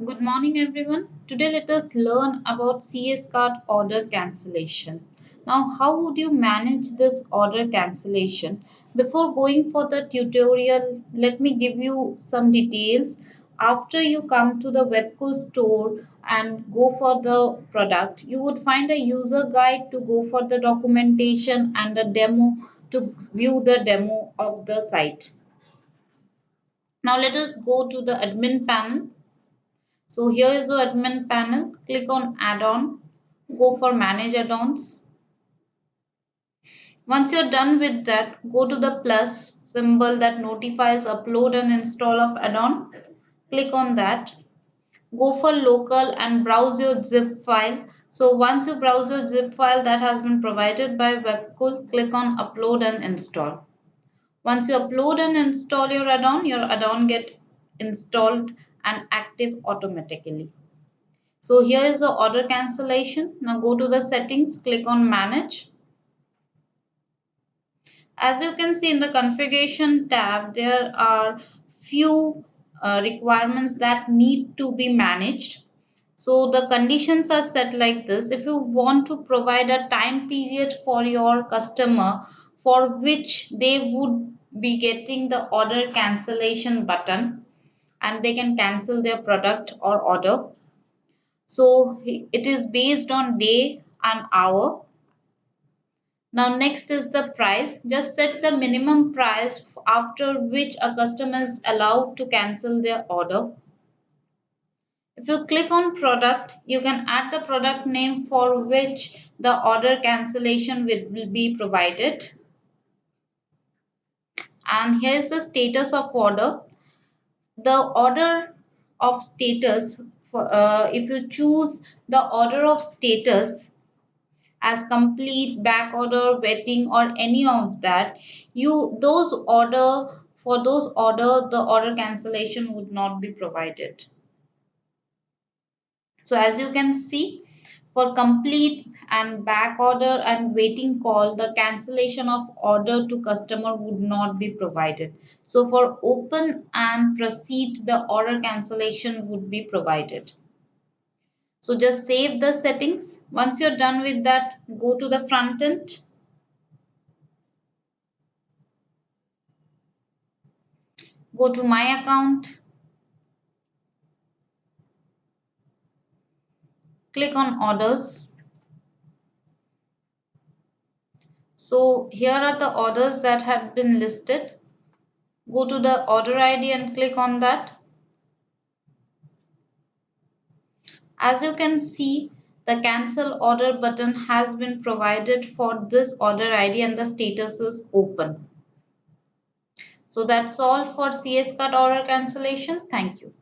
Good morning, everyone. Today, let us learn about CS card order cancellation. Now, how would you manage this order cancellation? Before going for the tutorial, let me give you some details. After you come to the Webcool store and go for the product, you would find a user guide to go for the documentation and a demo to view the demo of the site. Now, let us go to the admin panel. So here is the admin panel. Click on add-on. Go for manage add-ons. Once you're done with that, go to the plus symbol that notifies upload and install of add-on. Click on that. Go for local and browse your zip file. So once you browse your zip file that has been provided by Webcool, click on upload and install. Once you upload and install your add-on get installed and active automatically. So here is the order cancellation. Now go to the settings, click on manage. As you can see in the configuration tab, there are few requirements that need to be managed. So the conditions are set like this. If you want to provide a time period for your customer for which they would be getting the order cancellation button and they can cancel their product or order. So it is based on day and hour. Now next is the price. Just set the minimum price after which a customer is allowed to cancel their order. If you click on product, you can add the product name for which the order cancellation will be provided. And here is the status of order. The order of status, if you choose the order of status as complete, back order, waiting, or any of that, for those order the order cancellation would not be provided. So as you can see, for complete and back order and waiting call, the cancellation of order to customer would not be provided. So for open and proceed, the order cancellation would be provided. So just save the settings. Once you're done with that, go to the front end. Go to my account. Click on orders. So here are the orders that had been listed. Go to the order ID and click on that. As you can see, the cancel order button has been provided for this order ID and the status is open. So that's all for CS card order cancellation. Thank you.